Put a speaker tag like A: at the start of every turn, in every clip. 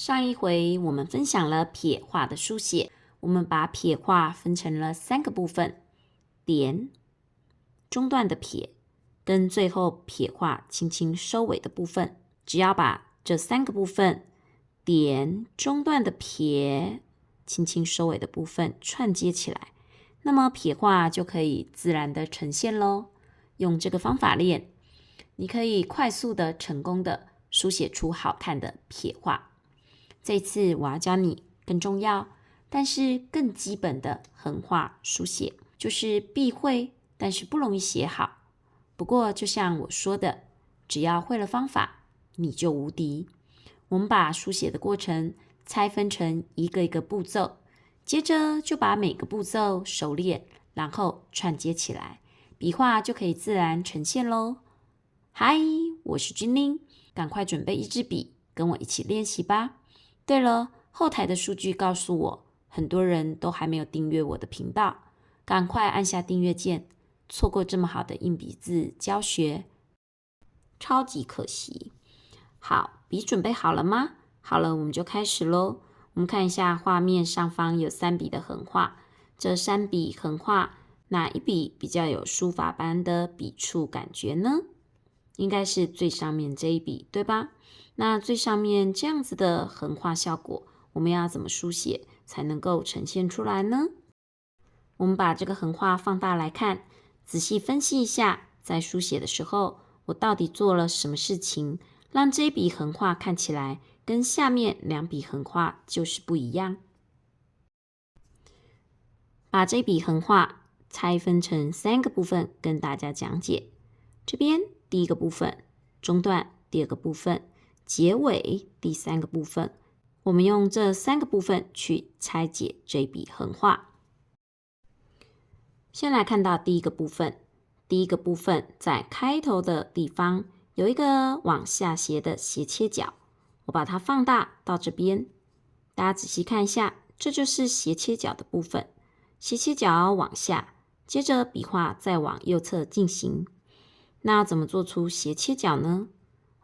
A: 上一回我们分享了撇画的书写，我们把撇画分成了3个部分：点、中段的撇，跟最后撇画轻轻收尾的部分。只要把这3个部分，点、中段的撇、轻轻收尾的部分串接起来，那么撇画就可以自然的呈现咯。用这个方法练，你可以快速的、成功的书写出好看的撇画。这次我要教你更重要，但是更基本的横画书写，就是必会，但是不容易写好。不过就像我说的，只要会了方法，你就无敌。我们把书写的过程拆分成一个一个步骤，接着就把每个步骤熟练，然后串接起来，笔画就可以自然呈现咯。嗨，我是君玲，赶快准备一支笔，跟我一起练习吧。对了，后台的数据告诉我，很多人都还没有订阅我的频道，赶快按下订阅键，错过这么好的硬笔字教学，超级可惜。好，笔准备好了吗？好了，我们就开始咯。我们看一下画面上方有3笔的横画，这3笔横画，哪一笔比较有书法般的笔触感觉呢？应该是最上面这一笔，对吧？那最上面这样子的横画效果，我们要怎么书写才能够呈现出来呢？我们把这个横画放大来看，仔细分析一下，在书写的时候，我到底做了什么事情，让这笔横画看起来跟下面2笔横画就是不一样。把这笔横画拆分成3个部分跟大家讲解。这边第一个部分，中段；第2个部分，结尾；第3个部分，我们用这3个部分去拆解这笔横画。先来看到第一个部分，第一个部分在开头的地方有一个往下斜的斜切角，我把它放大到这边，大家仔细看一下，这就是斜切角的部分。斜切角往下，接着笔画再往右侧进行。那要怎么做出斜切角呢？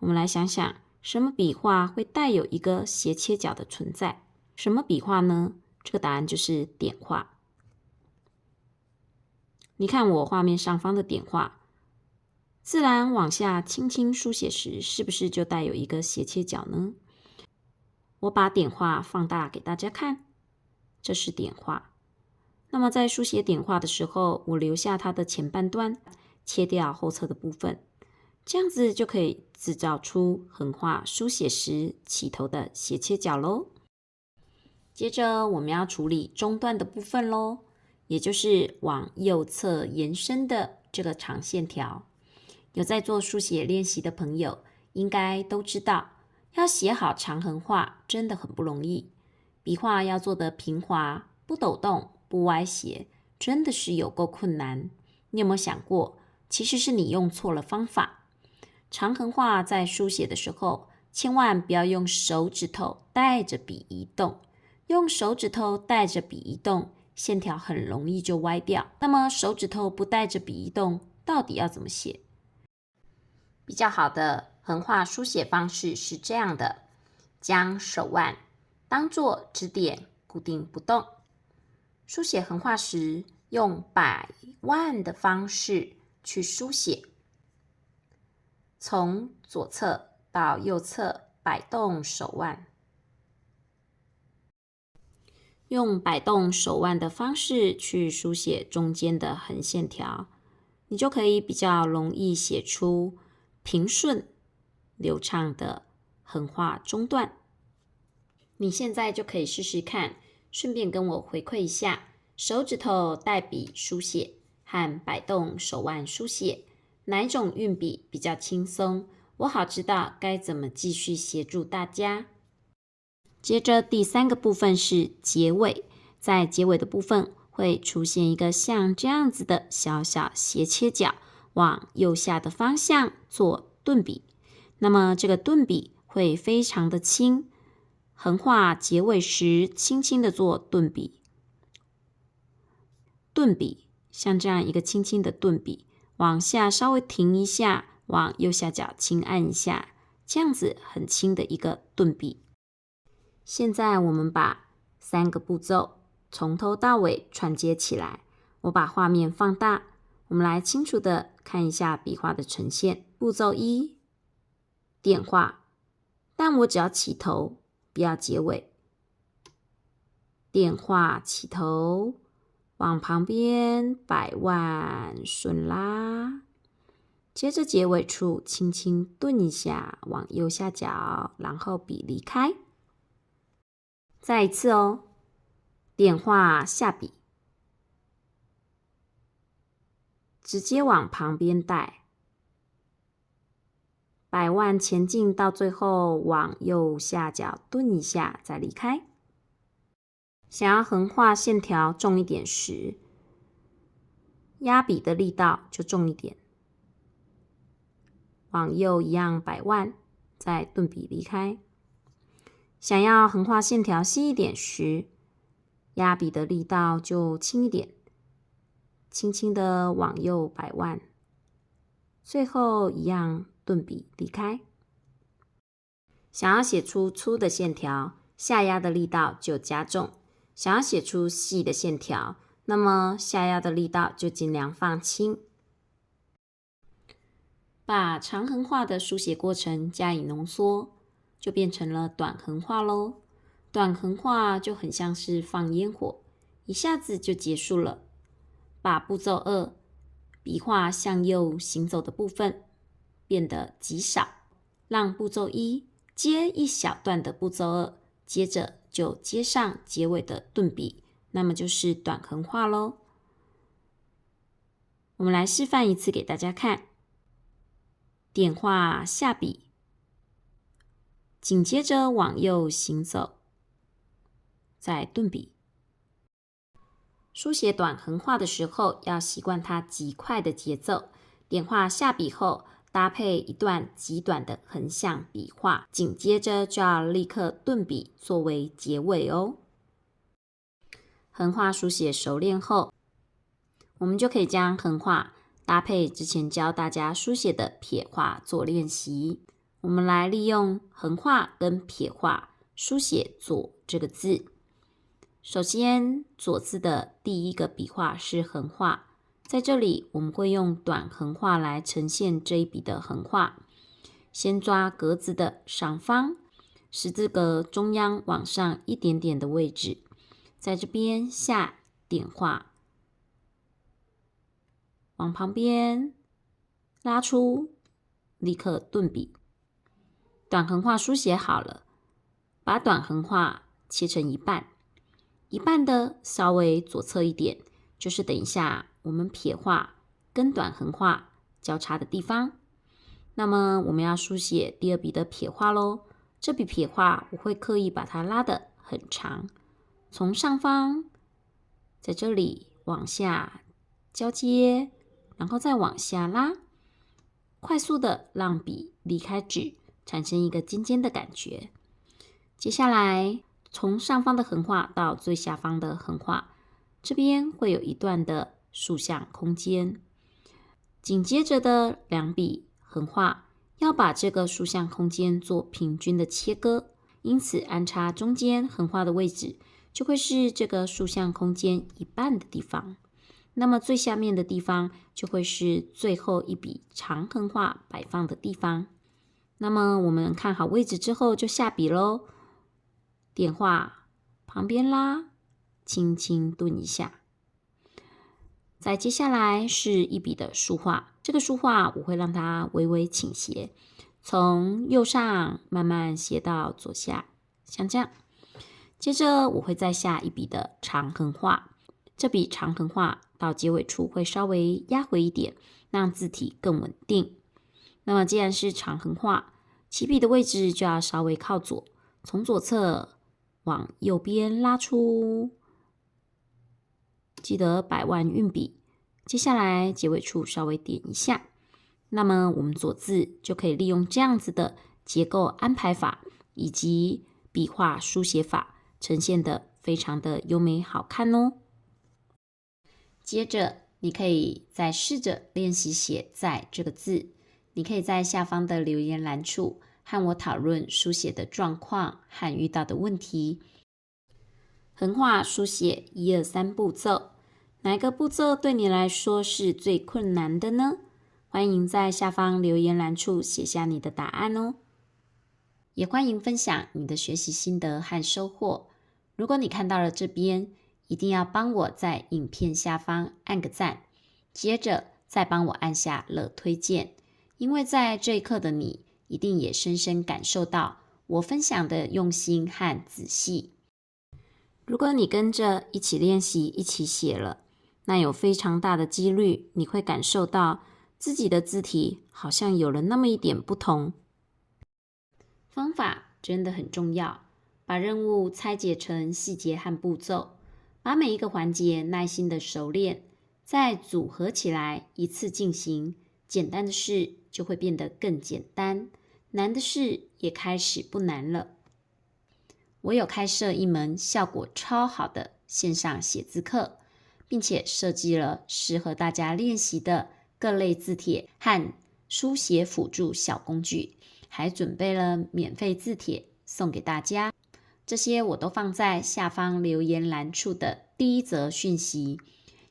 A: 我们来想想，什么笔画会带有一个斜切角的存在？什么笔画呢？这个答案就是点画。你看我画面上方的点画，自然往下轻轻书写时，是不是就带有一个斜切角呢？我把点画放大给大家看，这是点画。那么在书写点画的时候，我留下它的前半段，切掉后侧的部分，这样子就可以制造出横画书写时起头的斜切角咯。接着我们要处理中段的部分咯，也就是往右侧延伸的这个长线条。有在做书写练习的朋友应该都知道，要写好长横画真的很不容易，笔画要做得平滑，不抖动，不歪斜，真的是有够困难。你有没有想过，其实是你用错了方法？长横画在书写的时候，千万不要用手指头带着笔移动，用手指头带着笔移动，线条很容易就歪掉。那么手指头不带着笔移动，到底要怎么写？比较好的横画书写方式是这样的，将手腕当作支点固定不动。书写横画时，用摆腕的方式去书写，从左侧到右侧摆动手腕，用摆动手腕的方式去书写中间的横线条，你就可以比较容易写出平顺流畅的横画中段。你现在就可以试试看，顺便跟我回馈一下，手指头带笔书写和摆动手腕书写，哪一种运笔比较轻松？我好知道该怎么继续协助大家。接着第3个部分是结尾，在结尾的部分会出现一个像这样子的小小斜切角，往右下的方向做顿笔。那么这个顿笔会非常的轻，横画结尾时轻轻的做顿笔。顿笔像这样一个轻轻的顿笔，往下稍微停一下，往右下角轻按一下，这样子很轻的一个顿笔。现在我们把3个步骤从头到尾串接起来。我把画面放大，我们来清楚的看一下笔画的呈现。步骤1，点画，但我只要起头，不要结尾。点画起头，往旁边摆腕顺拉，接着结尾处轻轻顿一下，往右下角，然后笔离开。再一次哦，点画下笔，直接往旁边带，摆腕前进，到最后往右下角顿一下，再离开。想要横画线条重一点时，压笔的力道就重一点。往右一样摆腕，再顿笔离开。想要横画线条细一点时，压笔的力道就轻一点，轻轻的往右摆腕，最后一样顿笔离开。想要写出粗的线条，下压的力道就加重；想要写出细的线条，那么下压的力道就尽量放轻。把长横画的书写过程加以浓缩，就变成了短横画咯。短横画就很像是放烟火，一下子就结束了。把步骤2，笔画向右行走的部分变得极少，让步骤1接一小段的步骤2，接着就接上结尾的顿笔，那么就是短横画咯。我们来示范一次给大家看。点画下笔，紧接着往右行走，再顿笔。书写短横画的时候，要习惯它极快的节奏。点画下笔后，搭配一段极短的横向笔画，紧接着就要立刻顿笔作为结尾哦。横画书写熟练后，我们就可以将横画搭配之前教大家书写的撇画做练习。我们来利用横画跟撇画书写左这个字。首先，左字的第一个笔画是横画，在这里我们会用短横画来呈现这一笔的横画。先抓格子的上方，十字格中央往上一点点的位置，在这边下点画，往旁边拉出，立刻顿笔。短横画书写好了，把短横画切成一半，一半的稍微左侧一点，就是等一下我们撇画跟短横画交叉的地方。那么我们要书写第2笔的撇画咯。这笔撇画我会刻意把它拉得很长，从上方在这里往下交接，然后再往下拉，快速的让笔离开纸，产生一个尖尖的感觉。接下来从上方的横画到最下方的横画，这边会有一段的竖向空间。紧接着的2笔横画要把这个竖向空间做平均的切割，因此安插中间横画的位置就会是这个竖向空间一半的地方。那么最下面的地方就会是最后一笔长横画摆放的地方。那么我们看好位置之后就下笔咯。点画，旁边拉，轻轻顿一下。再接下来是一笔的竖画，这个竖画我会让它微微倾斜，从右上慢慢斜到左下，像这样。接着我会再下一笔的长横画，这笔长横画到结尾处会稍微压回一点，让字体更稳定。那么既然是长横画，起笔的位置就要稍微靠左，从左侧往右边拉出，记得摆腕运笔。接下来结尾处稍微点一下，那么我们左字就可以利用这样子的结构安排法以及笔画书写法，呈现得非常的优美好看哦。接着你可以再试着练习写在这个字，你可以在下方的留言栏处和我讨论书写的状况和遇到的问题。横画书写1、2、3步骤，哪个步骤对你来说是最困难的呢？欢迎在下方留言栏处写下你的答案哦。也欢迎分享你的学习心得和收获。如果你看到了这边，一定要帮我在影片下方按个赞，接着再帮我按下了推荐，因为在这一刻的你，一定也深深感受到我分享的用心和仔细。如果你跟着一起练习、一起写了，那有非常大的几率，你会感受到自己的字体好像有了那么一点不同。方法真的很重要，把任务拆解成细节和步骤，把每一个环节耐心的熟练，再组合起来一次进行。简单的事就会变得更简单，难的事也开始不难了。我有开设一门效果超好的线上写字课，并且设计了适合大家练习的各类字帖和书写辅助小工具，还准备了免费字帖送给大家。这些我都放在下方留言栏处的第一则讯息。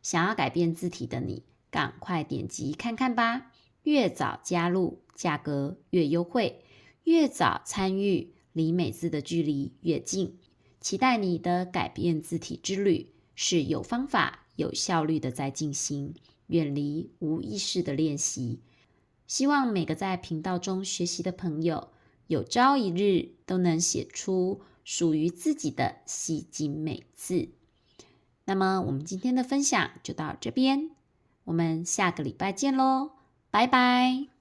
A: 想要改变字体的你，赶快点击看看吧！越早加入，价格越优惠；越早参与，离美字的距离越近。期待你的改变字体之旅是有方法、有效率的在进行，远离无意识的练习。希望每个在频道中学习的朋友，有朝一日都能写出属于自己的细精美字。那么我们今天的分享就到这边，我们下个礼拜见咯，拜拜。